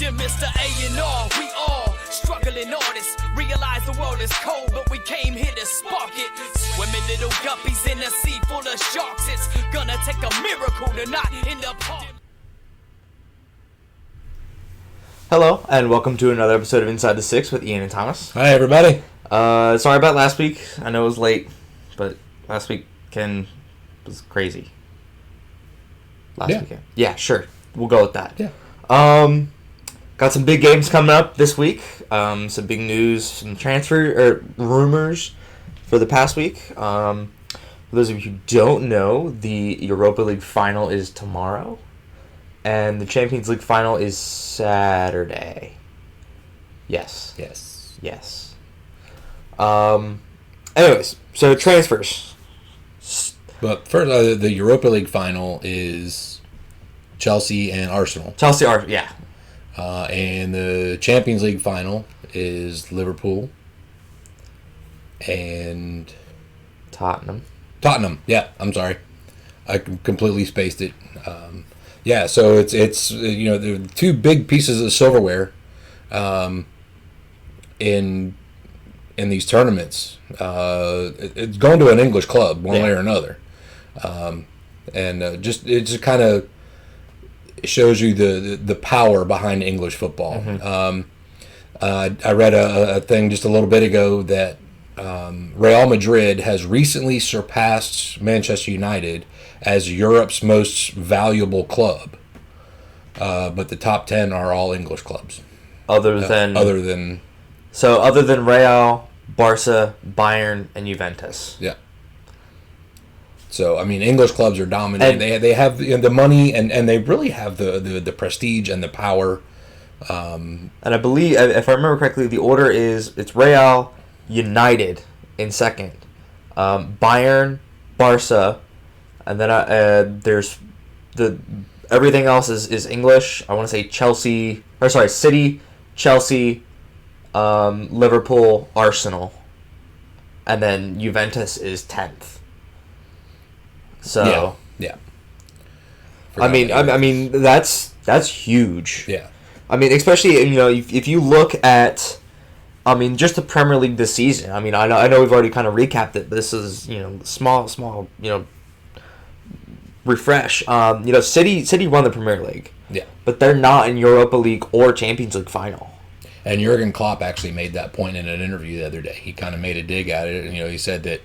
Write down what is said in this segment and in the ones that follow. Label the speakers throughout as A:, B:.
A: Dear Mr. A&R, we all struggling artists. Realize the world is cold, but we came here to spark it. Swimming little guppies in a sea full of sharks. It's gonna take a miracle to not end up hard.
B: Hello, and welcome to another episode of Inside the Six with Ian and Thomas.
C: Hi, everybody.
B: Sorry about last week. I know it was late, but last weekend was crazy. Weekend. Yeah, sure. We'll go with that.
C: Yeah.
B: Got some big games coming up this week. Some big news, some transfer rumors for the past week. For those of you who don't know, the Europa League final is tomorrow, and the Champions League final is Saturday. Yes. Anyways, so transfers.
C: But first, the Europa League final is Chelsea and Arsenal.
B: Yeah.
C: And the Champions League final is Liverpool and
B: Tottenham.
C: Yeah, I'm sorry, I completely spaced it. So it's the two big pieces of silverware, in these tournaments. It's going to an English club one way or another, it just kind of shows you the power behind English football.
B: Mm-hmm.
C: I read a thing just a little bit ago that Real Madrid has recently surpassed Manchester United as Europe's most valuable club, but the top 10 are all English clubs.
B: Other than Real, Barca, Bayern, and Juventus.
C: Yeah. So, I mean, English clubs are dominant. They have the money, and they really have the prestige and the power.
B: And I believe, if I remember correctly, the order is it's Real, United in second, Bayern, Barca, and then there's everything else is English. I want to say City, Chelsea, Liverpool, Arsenal, and then Juventus is 10th. So
C: yeah.
B: I mean that's huge.
C: Yeah.
B: I mean, especially if you look at, just the Premier League this season. I mean, I know we've already kind of recapped it, but this is small refresh. City won the Premier League.
C: Yeah. But
B: they're not in Europa League or Champions League final.
C: And Jurgen Klopp actually made that point in an interview the other day. He kind of made a dig at it, and he said that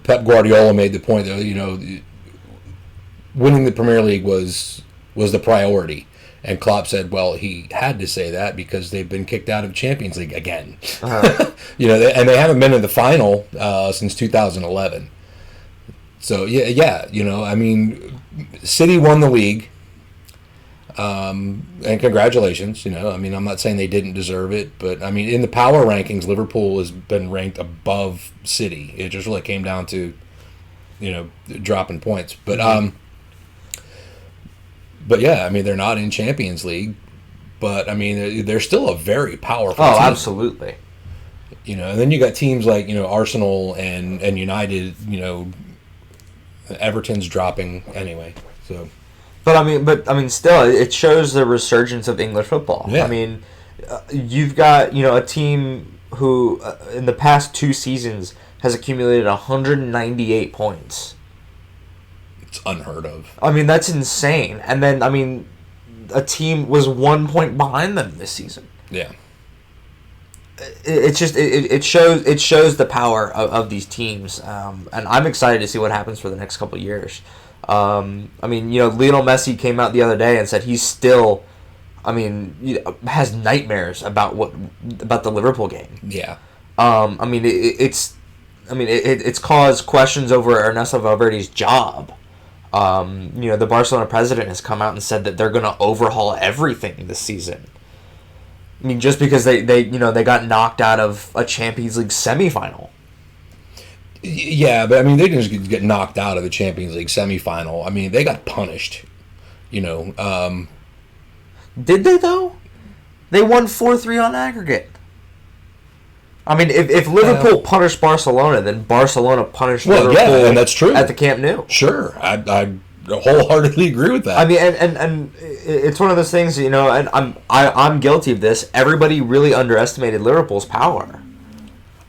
C: Pep Guardiola made the point that winning the Premier League was the priority, and Klopp said, well, he had to say that because they've been kicked out of Champions League again.
B: Uh-huh.
C: And they haven't been in the final since 2011. So City won the league. And congratulations, I'm not saying they didn't deserve it, but in the power rankings, Liverpool has been ranked above City. It just really came down to, dropping points. But, they're not in Champions League, but they're still a very powerful team.
B: Absolutely.
C: And then you got teams like, Arsenal and United, Everton's dropping anyway, so.
B: But still, it shows the resurgence of English football.
C: Yeah.
B: You've got a team who in the past 2 seasons has accumulated 198 points.
C: It's unheard of.
B: That's insane. And then a team was 1 point behind them this season.
C: Yeah.
B: It's just it shows the power of these teams, and I'm excited to see what happens for the next couple of years. Lionel Messi came out the other day and said he's still, has nightmares about the Liverpool game.
C: Yeah.
B: It's caused questions over Ernesto Valverde's job. The Barcelona president has come out and said that they're going to overhaul everything this season. Just because they got knocked out of a Champions League semifinal.
C: Yeah, but they didn't just get knocked out of the Champions League semifinal. They got punished. Did
B: they though? They won 4-3 on aggregate. If Liverpool punished Barcelona, then Barcelona punished Liverpool.
C: Yeah, and that's true
B: at the Camp Nou.
C: Sure, I wholeheartedly agree with that.
B: I mean, and it's one of those things, you know, and I'm guilty of this. Everybody really underestimated Liverpool's power.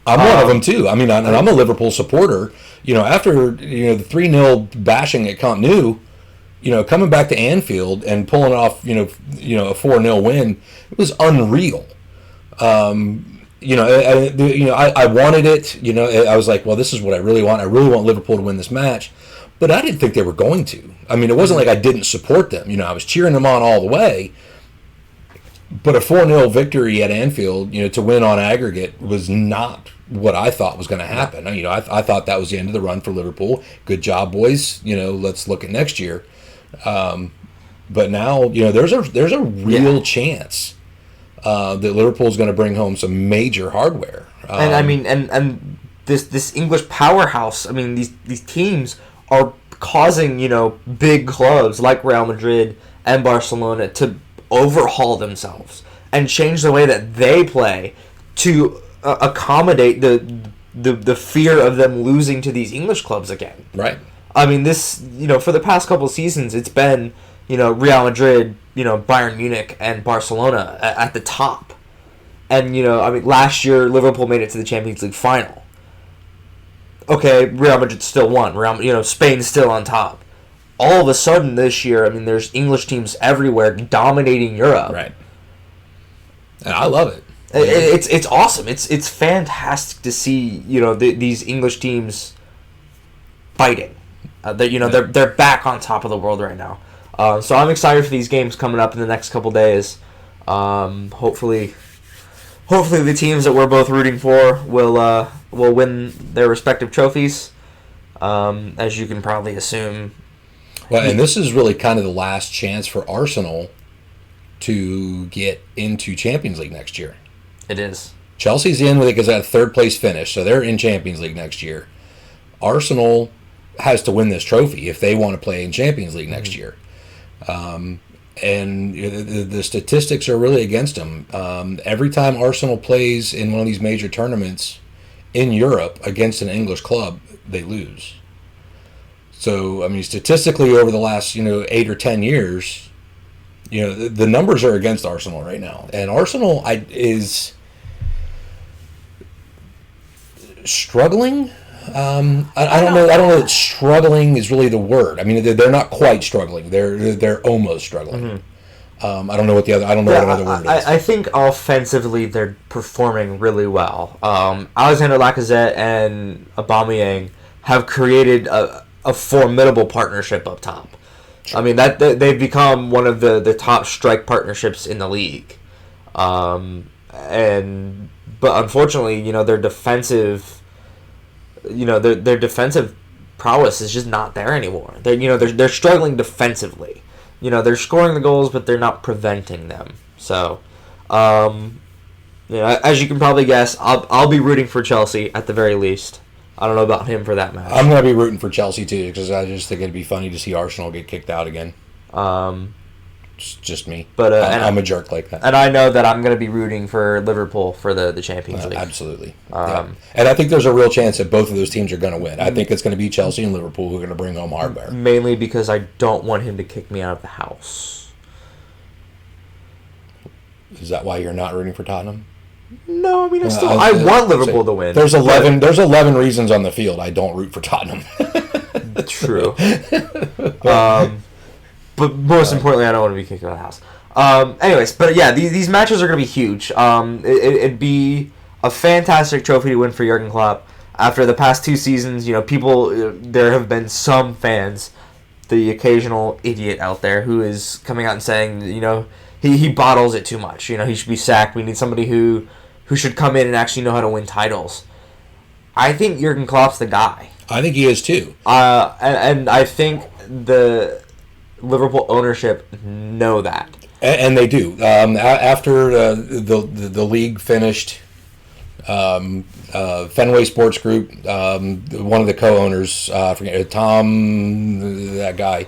C: I'm one of them too. I mean, and I'm a Liverpool supporter. You know, after the 3-0 bashing at Camp Nou, coming back to Anfield and pulling off a 4-0 win, it was unreal. I wanted it. I was like, well, this is what I really want. I really want Liverpool to win this match, but I didn't think they were going to. I mean, it wasn't like I didn't support them. I was cheering them on all the way. But a 4-0 victory at Anfield, to win on aggregate was not what I thought was going to happen. I thought that was the end of the run for Liverpool. Good job, boys. Let's look at next year. But now, there's a real chance that Liverpool's going to bring home some major hardware.
B: And I mean, and this English powerhouse. I mean, these teams are causing big clubs like Real Madrid and Barcelona to overhaul themselves and change the way that they play to accommodate the fear of them losing to these English clubs again.
C: Right.
B: I mean, this, for the past couple of seasons, it's been, Real Madrid, Bayern Munich, and Barcelona at the top. And, last year, Liverpool made it to the Champions League final. Okay, Real Madrid still won. Spain's still on top. All of a sudden this year, there's English teams everywhere dominating Europe.
C: Right. And I love it.
B: It's awesome. It's fantastic to see, these English teams fighting. They're back on top of the world right now. So I'm excited for these games coming up in the next couple days. Hopefully the teams that we're both rooting for will win their respective trophies. As you can probably assume.
C: Well, and this is really kind of the last chance for Arsenal to get into Champions League next year.
B: It is.
C: Chelsea's in with it because they had a third place finish, so they're in Champions League next year. Arsenal has to win this trophy if they want to play in Champions League next year. And the statistics are really against them. Every time Arsenal plays in one of these major tournaments in Europe against an English club, they lose. So, statistically over the last, 8 or 10 years, the numbers are against Arsenal right now. And Arsenal is struggling. I don't know that struggling is really the word. They're not quite struggling. They're almost struggling. Mm-hmm. I don't know what what another word is.
B: I think offensively they're performing really well. Alexander Lacazette and Aubameyang have created a formidable partnership up top. Sure. They've become one of the top strike partnerships in the league. But unfortunately, their defensive their defensive prowess is just not there anymore. They're struggling defensively. They're scoring the goals, but they're not preventing them. So, as you can probably guess, I'll be rooting for Chelsea at the very least. I don't know about him for that match.
C: I'm going to be rooting for Chelsea too because I just think it'd be funny to see Arsenal get kicked out again. It's just me. But I'm a jerk like that.
B: And I know that I'm going to be rooting for Liverpool for the Champions League.
C: Absolutely. Yeah. And I think there's a real chance that both of those teams are going to win. I think it's going to be Chelsea and Liverpool who are going to bring home hardware.
B: Mainly because I don't want him to kick me out of the house.
C: Is that why you're not rooting for Tottenham?
B: No, I want Liverpool to win.
C: There's 11 reasons on the field I don't root for Tottenham.
B: True. But most importantly, I don't want to be kicked out of the house. Anyways, but yeah, these matches are going to be huge. It'd be a fantastic trophy to win for Jurgen Klopp. After the past 2 seasons, there have been some fans, the occasional idiot out there who is coming out and saying, he bottles it too much. He should be sacked. We need somebody who should come in and actually know how to win titles. I think Jurgen Klopp's the guy.
C: I think he is too.
B: And I think the Liverpool ownership know that.
C: And they do. After the league finished, Fenway Sports Group, one of the co-owners, Tom, that guy,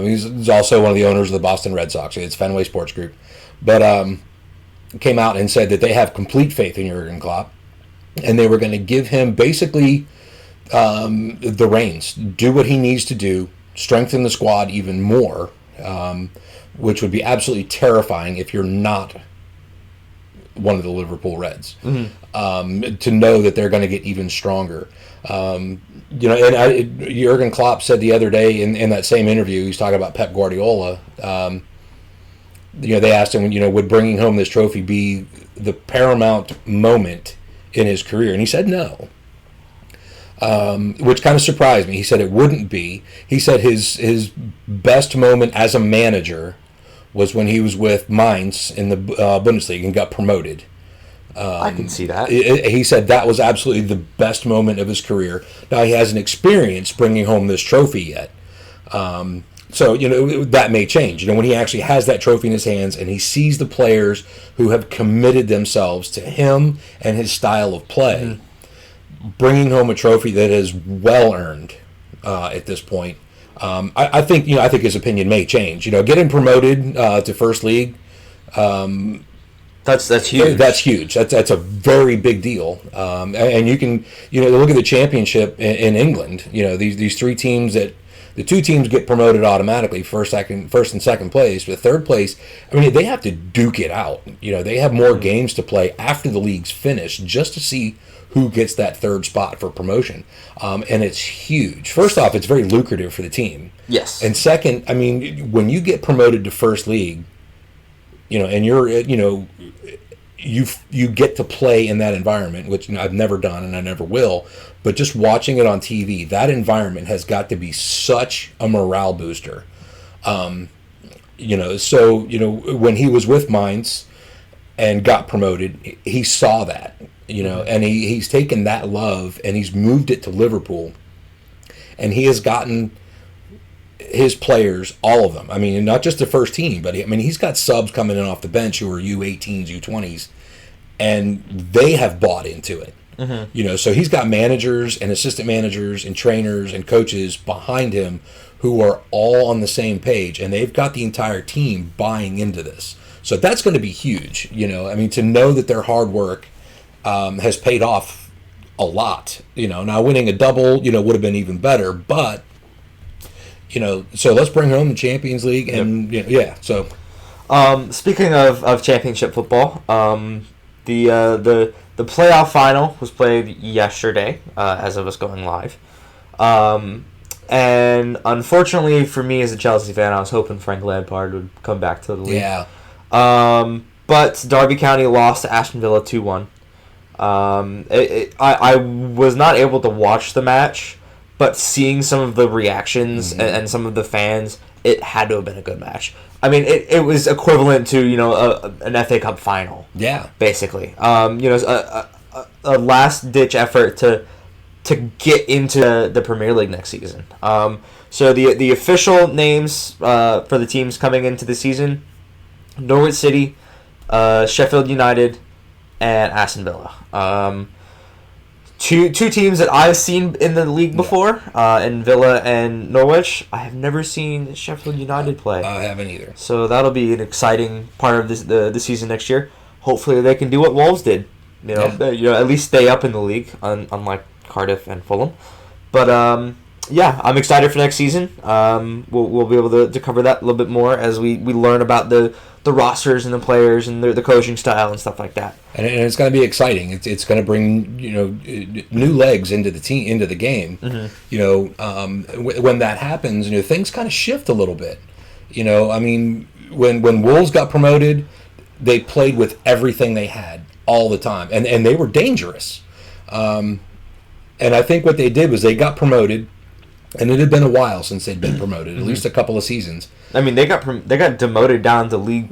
C: he's also one of the owners of the Boston Red Sox. It's Fenway Sports Group. But came out and said that they have complete faith in Jurgen Klopp, and they were going to give him basically the reins, do what he needs to do strengthen the squad even more, which would be absolutely terrifying if you're not one of the Liverpool Reds. To know that they're going to get even stronger. And Jurgen Klopp said the other day in that same interview, he's talking about Pep Guardiola. They asked him, would bringing home this trophy be the paramount moment in his career? And he said no, which kind of surprised me. He said it wouldn't be. He said his best moment as a manager was when he was with Mainz in the Bundesliga and got promoted.
B: I can see that.
C: He said that was absolutely the best moment of his career. Now, he hasn't experienced bringing home this trophy yet. So, that may change. When he actually has that trophy in his hands and he sees the players who have committed themselves to him and his style of play, bringing home a trophy that is well earned at this point, I think his opinion may change. Getting promoted to First League,
B: that's huge.
C: That's huge. That's a very big deal. And you can look at the Championship in England. These three teams that. The two teams get promoted automatically, first and second place. But third place, they have to duke it out. They have more games to play after the league's finished just to see who gets that third spot for promotion. And it's huge. First off, it's very lucrative for the team.
B: Yes.
C: And second, when you get promoted to First League, and you're, you get to play in that environment, which I've never done and I never will. But just watching it on TV, that environment has got to be such a morale booster. When he was with Mainz and got promoted, he saw that, and he's taken that love and he's moved it to Liverpool, and he has gotten his players, all of them. Not just the first team, but he's got subs coming in off the bench who are U18s, U20s, and they have bought into it. So he's got managers and assistant managers and trainers and coaches behind him who are all on the same page, and they've got the entire team buying into this. So that's going to be huge. To know that their hard work has paid off a lot. Now winning a double, would have been even better, but so let's bring home the Champions League and So
B: speaking of championship football, the playoff final was played yesterday, as of us going live. And unfortunately for me as a Chelsea fan, I was hoping Frank Lampard would come back to the league.
C: Yeah.
B: But Derby County lost to Aston Villa 2-1. I was not able to watch the match, but seeing some of the reactions and some of the fans, it had to have been a good match. It was equivalent to an FA Cup final.
C: Yeah,
B: basically. A last ditch effort to get into the Premier League next season. So the official names for the teams coming into the season: Norwich City, Sheffield United, and Aston Villa. Two teams that I've seen in the league before, in Villa and Norwich. I have never seen Sheffield United play.
C: I haven't either.
B: So that'll be an exciting part of the season next year. Hopefully they can do what Wolves did. At least stay up in the league, unlike Cardiff and Fulham. But I'm excited for next season. We'll be able to cover that a little bit more as we learn about the rosters and the players and the coaching style and stuff like that.
C: And it's going to be exciting. It's going to bring new legs into the team, into the game. When that happens, things kind of shift a little bit. When Wolves got promoted, they played with everything they had all the time, and they were dangerous. And I think what they did was they got promoted. And it had been a while since they'd been promoted, at least a couple of seasons.
B: They got demoted down to League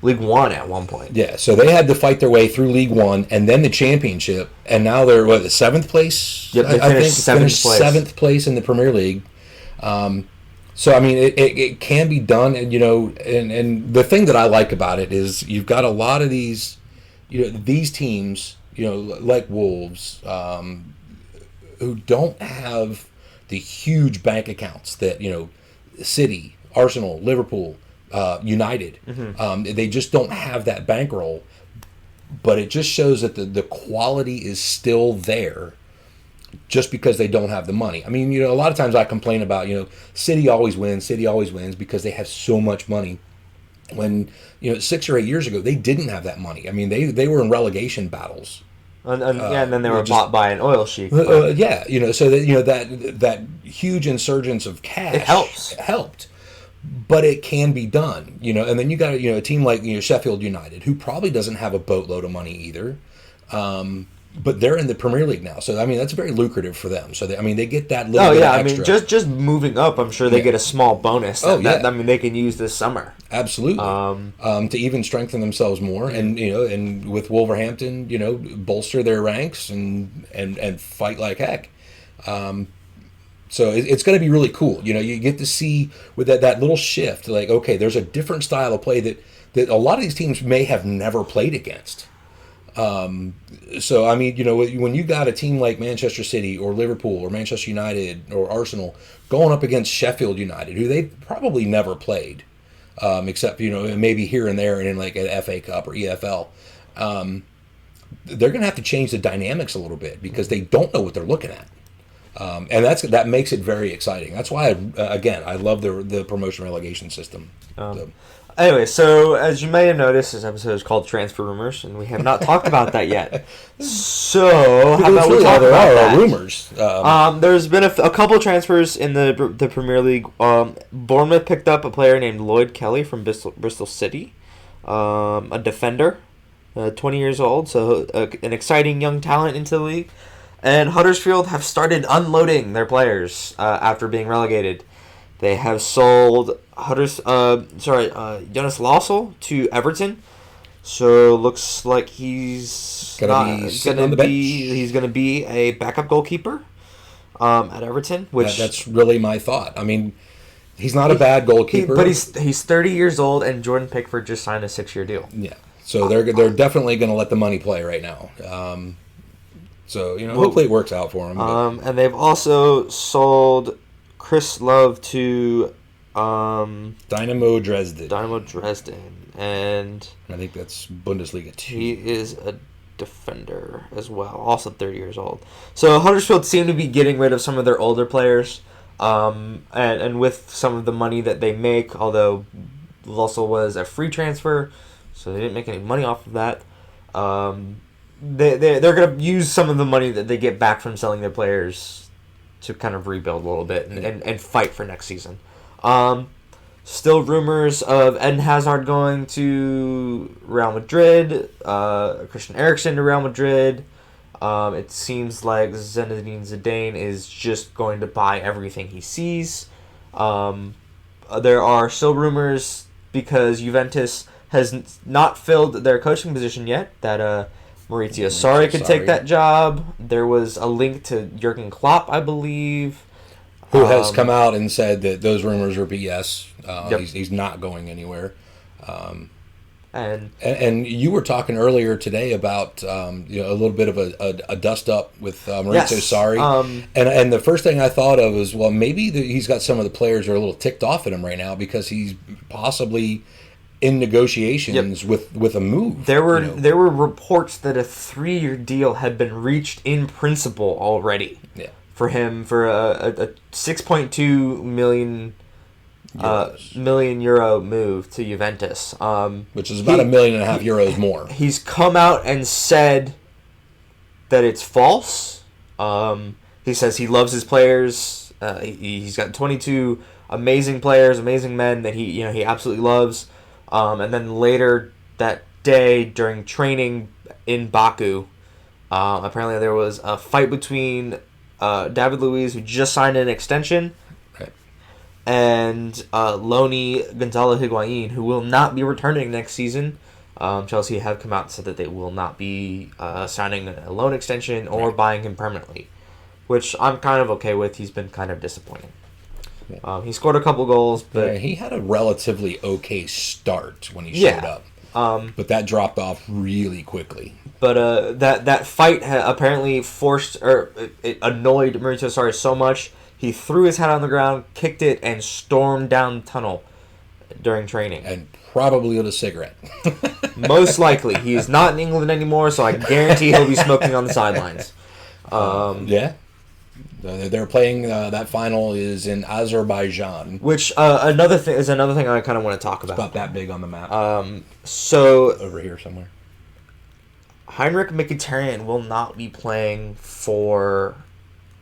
B: One at one point.
C: Yeah, so they had to fight their way through League One and then the Championship, and now they're the seventh place.
B: Yep, they finished
C: seventh place in the Premier League. It can be done, and the thing that I like about it is you've got a lot of these teams, like Wolves, who don't have the huge bank accounts that City, Arsenal, Liverpool, United. They just don't have that bankroll, but it just shows that the quality is still there just because they don't have the money. I mean, a lot of times I complain about, City always wins because they have so much money. When, 6 or 8 years ago, they didn't have that money. I mean, they were in relegation battles.
B: And then they were bought by an oil sheik.
C: So that that huge insurgence of cash
B: It helps.
C: helped, but it can be done. And then you got a team like Sheffield United, who probably doesn't have a boatload of money either, but they're in the Premier League now. So I mean that's very lucrative for them. So they get that little bit of extra.
B: I mean just moving up, I'm sure they get a small bonus. That they can use this summer.
C: Absolutely. To even strengthen themselves more, and and with Wolverhampton, bolster their ranks and fight like heck. So it's going to be really cool. You get to see with that little shift, like, okay, there's a different style of play that a lot of these teams may have never played against. So I mean, when you got a team like Manchester City or Liverpool or Manchester United or Arsenal going up against Sheffield United, who they've probably never played, except maybe here and there in like an FA Cup or EFL, they're going to have to change the dynamics a little bit because they don't know what they're looking at, and that makes it very exciting. That's why I love the promotion relegation system.
B: Anyway, so as you may have noticed, this episode is called Transfer Rumors, and we have not talked about that yet. So, how about we talk about that?
C: Rumors.
B: There's been a couple transfers in the Premier League. Bournemouth picked up a player named Lloyd Kelly from Bristol City, a defender, 20 years old, so an exciting young talent into the league. And Huddersfield have started unloading their players after being relegated. They have sold Jonas Lassell to Everton, so looks like he's gonna be a backup goalkeeper at Everton. Which
C: that's really my thought. I mean, he's not a bad goalkeeper,
B: but he's 30 years old, and Jordan Pickford just signed a 6-year deal.
C: Yeah, so they're definitely going to let the money play right now. So hopefully it works out for him.
B: And they've also sold Chris Love to
C: Dynamo
B: Dresden, and
C: I think that's Bundesliga 2.
B: He is a defender as well, also 30 years old. So Huddersfield seem to be getting rid of some of their older players, and with some of the money that they make, although Lussell was a free transfer, so they didn't make any money off of that. They're going to use some of the money that they get back from selling their players to kind of rebuild a little bit and fight for next season. Still rumors of Eden Hazard going to Real Madrid, Christian Eriksen to Real Madrid. It seems like Zinedine Zidane is just going to buy everything he sees. There are still rumors, because Juventus has not filled their coaching position yet, that Maurizio Sarri could take that job. There was a link to Jurgen Klopp, I believe,
C: who has come out and said that those rumors are BS.
B: Yep.
C: He's not going anywhere.
B: And
C: you were talking earlier today about a little bit of a dust up with Maurizio Sarri, and the first thing I thought of was, well, maybe he's got some of the players are a little ticked off at him right now because he's possibly in negotiations with a move.
B: There were reports that a 3-year deal had been reached in principle already.
C: Yeah.
B: For him, for a 6.2 million euro move to Juventus,
C: which is about €1.5 million more.
B: He's come out and said that it's false. He says he loves his players. He's got 22 amazing players, amazing men that he absolutely loves. And then later that day during training in Baku, apparently there was a fight between David Luiz, who just signed an extension,
C: right,
B: and loanee Gonzalo Higuain, who will not be returning next season. Chelsea have come out and said that they will not be signing a loan extension or buying him permanently, which I'm kind of okay with. He's been kind of disappointing. He scored a couple goals, but
C: he had a relatively okay start when he showed up. But that dropped off really quickly.
B: But that fight apparently it annoyed Maurizio Sarri so much, he threw his head on the ground, kicked it, and stormed down the tunnel during training.
C: And probably with a cigarette.
B: Most likely. He is not in England anymore, so I guarantee he'll be smoking on the sidelines.
C: Yeah. They're playing that final is in Azerbaijan.
B: Which another thing I kind of want to talk about.
C: About that big on the map.
B: So
C: Over here somewhere.
B: Heinrich Mkhitaryan will not be playing for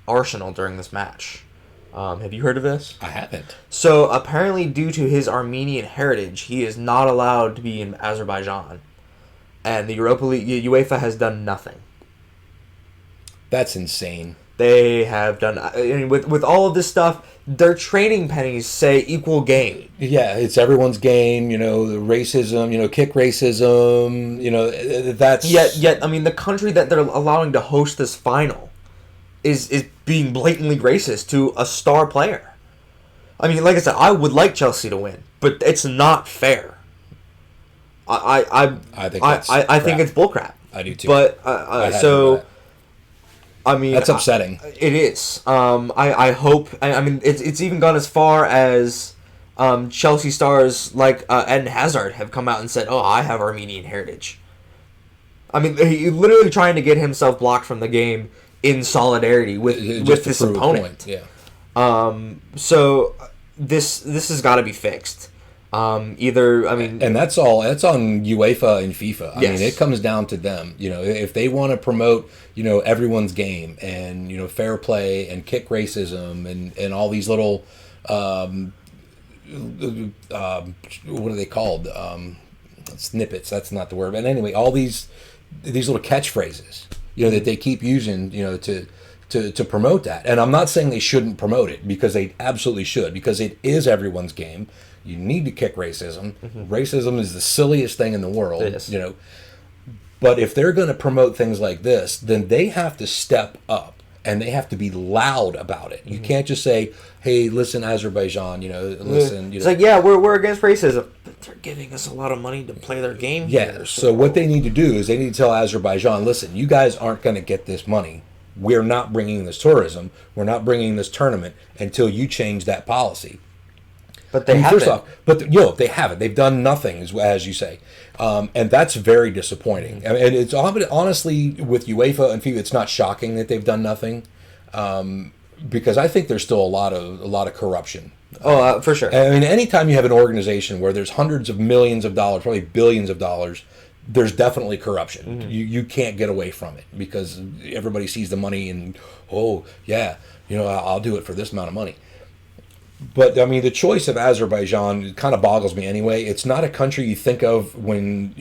B: Arsenal during this match. Have you heard of this?
C: I haven't.
B: So apparently, due to his Armenian heritage, he is not allowed to be in Azerbaijan, and the Europa League, UEFA has done nothing.
C: That's insane.
B: They have done with all of this stuff. Their training pennies say equal game.
C: Yeah, it's everyone's game. The racism. Kick racism. That's
B: Yet, I mean, the country that they're allowing to host this final is being blatantly racist to a star player. I mean, like I said, I would like Chelsea to win, but it's not fair. I think it's bullcrap.
C: I do too.
B: But I mean,
C: that's upsetting.
B: It is. I hope. I mean, it's even gone as far as Chelsea stars like Eden Hazard have come out and said, "Oh, I have Armenian heritage." I mean, he literally trying to get himself blocked from the game in solidarity with this opponent.
C: Yeah.
B: So this has got to be fixed. Either, I mean,
C: and that's all. That's on UEFA and FIFA. I
B: Yes.
C: mean, it comes down to them. If they want to promote, everyone's game and fair play and kick racism and all these little, what are they called? Snippets. That's not the word. But anyway, all these little catchphrases, that they keep using, to promote that. And I'm not saying they shouldn't promote it, because they absolutely should, because it is everyone's game. You need to kick racism. Mm-hmm. Racism is the silliest thing in the world.
B: It is.
C: But if they're going to promote things like this, then they have to step up and they have to be loud about it. Mm-hmm. You can't just say, "Hey, listen, Azerbaijan, listen."
B: It's like, yeah, we're against racism, but they're giving us a lot of money to play their game.
C: Yeah.
B: Here,
C: So what they need to do is they need to tell Azerbaijan, "Listen, you guys aren't going to get this money. We're not bringing this tourism. We're not bringing this tournament until you change that policy."
B: But they haven't.
C: First off, they haven't. They've done nothing, as you say, and that's very disappointing. And it's honestly, with UEFA and FIFA, it's not shocking that they've done nothing, because I think there's still a lot of corruption.
B: Oh, for sure.
C: I mean, anytime you have an organization where there's hundreds of millions of dollars, probably billions of dollars, there's definitely corruption. Mm-hmm. You can't get away from it, because everybody sees the money and, oh yeah, I'll do it for this amount of money. But, I mean, the choice of Azerbaijan kind of boggles me anyway. It's not a country you think of when,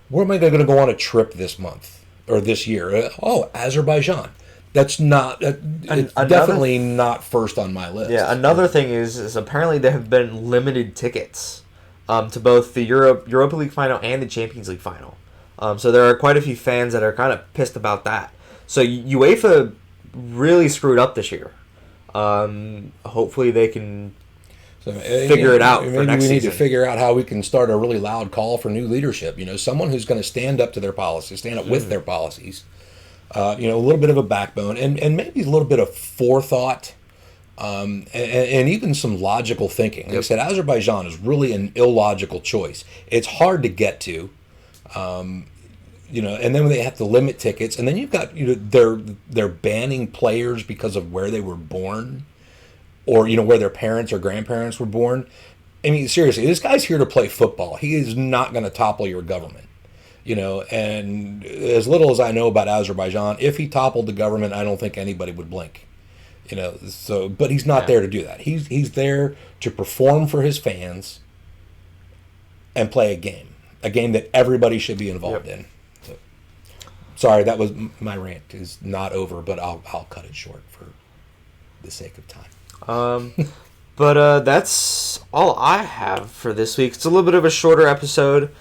C: where am I going to go on a trip this month or this year? Oh, Azerbaijan. That's not, it's definitely not first on my list.
B: Yeah, another thing is apparently there have been limited tickets to both the Europa League final and the Champions League final. So there are quite a few fans that are kind of pissed about that. So UEFA really screwed up this year. Hopefully they can figure it out for
C: maybe
B: next
C: we need
B: season.
C: to figure out how we can start a really loud call for new leadership. Someone who's going to stand up to their policies, stand up with their policies. A little bit of a backbone and maybe a little bit of forethought, and even some logical thinking. Like I said, Azerbaijan is really an illogical choice. It's hard to get to. And then they have to limit tickets, and then you've got they're banning players because of where they were born, or where their parents or grandparents were born. I mean, seriously, this guy's here to play football. He is not going to topple your government, And as little as I know about Azerbaijan, if he toppled the government, I don't think anybody would blink, So, but he's not there to do that. He's there to perform for his fans and play a game that everybody should be involved in. Sorry, that was my rant is not over, but I'll cut it short for the sake of time.
B: But that's all I have for this week. It's a little bit of a shorter episode.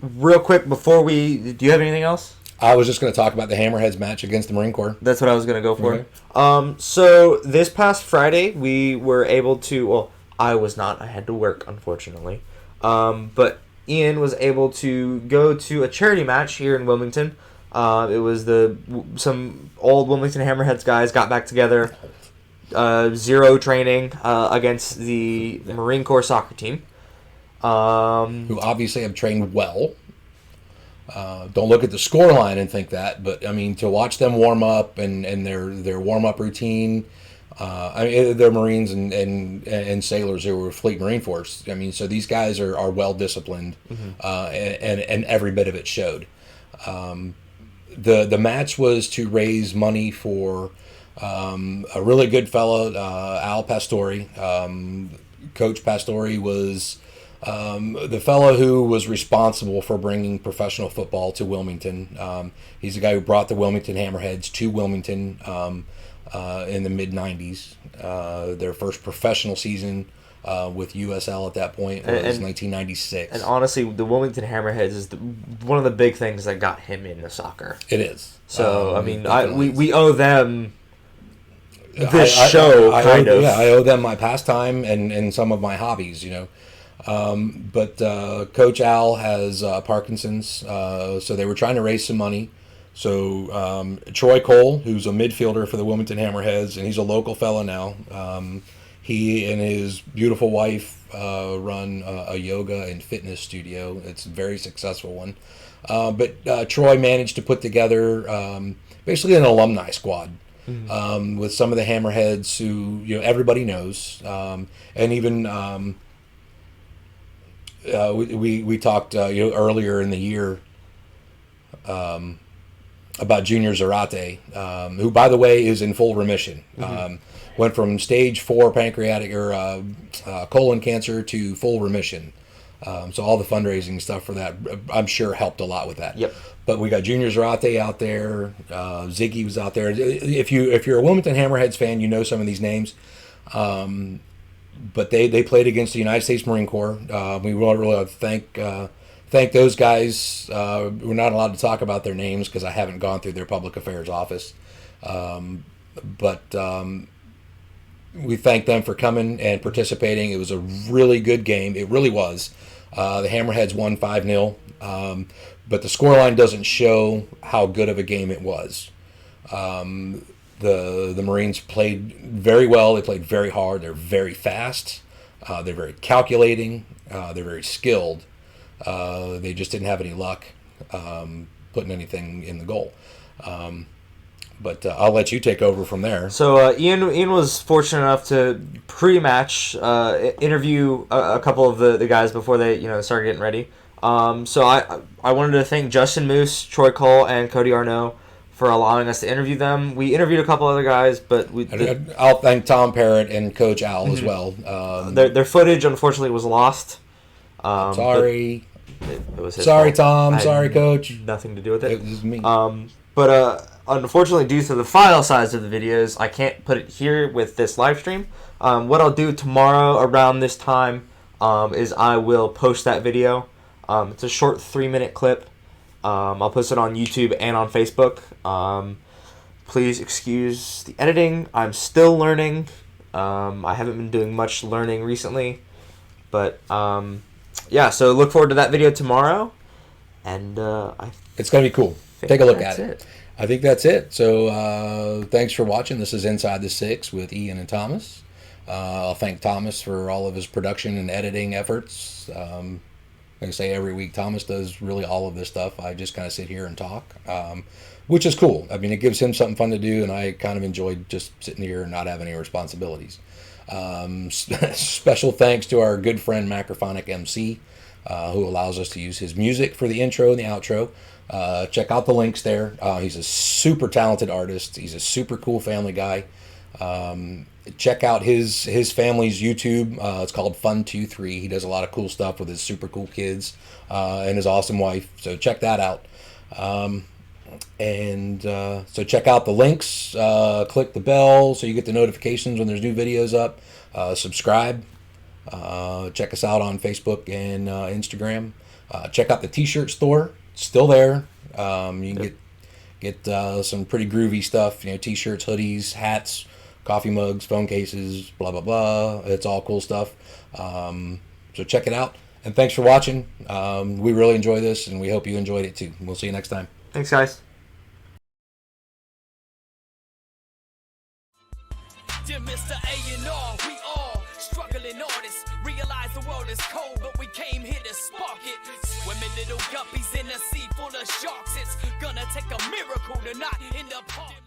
B: Real quick before do you have anything else?
C: I was just going to talk about the Hammerheads match against the Marine Corps.
B: That's what I was going to go for.
C: Okay.
B: So this past Friday, we were able to. Well, I was not. I had to work, unfortunately. But Ian was able to go to a charity match here in Wilmington. It was some old Wilmington Hammerheads guys got back together. Zero training against the Marine Corps soccer team.
C: Who obviously have trained well. Don't look at the score line and think that, but I mean, to watch them warm up and their warm up routine. I mean, they're Marines and sailors who were Fleet Marine Force. I mean, so these guys are well disciplined, and every bit of it showed. The match was to raise money for a really good fellow, Al Pastore. Coach Pastore was the fellow who was responsible for bringing professional football to Wilmington. He's the guy who brought the Wilmington Hammerheads to Wilmington in the mid-'90s. Their first professional season with USL at that point was 1996.
B: And honestly, the Wilmington Hammerheads is one of the big things that got him into soccer.
C: It is.
B: So, I mean, we owe them this show, kind of.
C: Yeah, I owe them my pastime and some of my hobbies, you know. But Coach Al has Parkinson's, so they were trying to raise some money. So Troy Cole, who's a midfielder for the Wilmington Hammerheads, and he's a local fella now. He and his beautiful wife run a yoga and fitness studio. It's a very successful one. But Troy managed to put together basically an alumni squad. With some of the Hammerheads who everybody knows, and even we talked earlier in the year about Junior Zarate, who by the way is in full remission. Went from stage 4 pancreatic or colon cancer to full remission. So all the fundraising stuff for that, I'm sure, helped a lot with that.
B: Yep.
C: But we got Junior Zarate out there. Ziggy was out there. If you're a Wilmington Hammerheads fan, you know some of these names. But they played against the United States Marine Corps. We really thank those guys. We're not allowed to talk about their names because I haven't gone through their public affairs office. But we thank them for coming and participating. It was a really good game. It really was. The Hammerheads won 5-0. But the scoreline doesn't show how good of a game it was. The Marines played very well. They played very hard. They're very fast. They're very calculating. They're very skilled. They just didn't have any luck putting anything in the goal. But I'll let you take over from there.
B: So Ian was fortunate enough to pre-match interview a couple of the guys before they started getting ready. So I wanted to thank Justin Moose, Troy Cole, and Cody Arnaud for allowing us to interview them. We interviewed a couple other guys, but
C: I'll thank Tom Parrott and Coach Al as well.
B: Their footage unfortunately was lost.
C: Sorry.
B: It was his
C: sorry,
B: fault.
C: Tom. Sorry, Coach.
B: Nothing to do with it.
C: It was me.
B: But unfortunately, due to the file size of the videos, I can't put it here with this live stream. What I'll do tomorrow around this time is I will post that video. It's a short 3-minute clip. I'll post it on YouTube and on Facebook. Please excuse the editing. I'm still learning. I haven't been doing much learning recently. But, yeah, so look forward to that video tomorrow. And
C: it's going to be cool. Take a look at
B: it.
C: I think that's it. So thanks for watching. This is Inside the Six with Ian and Thomas. I'll thank Thomas for all of his production and editing efforts. Like I say, every week Thomas does really all of this stuff. I just kind of sit here and talk, which is cool. I mean, it gives him something fun to do, and I kind of enjoy just sitting here and not having any responsibilities. Special thanks to our good friend Macrophonic MC, who allows us to use his music for the intro and the outro. Check out the links there. He's a super talented artist. He's a super cool family guy. Check out his family's YouTube. It's called Fun23. He does a lot of cool stuff with his super cool kids and his awesome wife. So check that out. So check out the links. Click the bell so you get the notifications when there's new videos up. Subscribe. Check us out on Facebook and Instagram. Check out the t-shirt store. It's still there. You can get some pretty groovy stuff. T-shirts, hoodies, hats, coffee mugs, phone cases, blah, blah, blah. It's all cool stuff. So check it out. And thanks for watching. We really enjoy this, and we hope you enjoyed it too. We'll see you next time.
B: Thanks, guys.
A: Dear Mr. A&R, we all struggling artists. Realize the world is cold, but we came here to spark it. Swimming little guppies in a sea full of sharks. It's gonna take a miracle to not end up hard.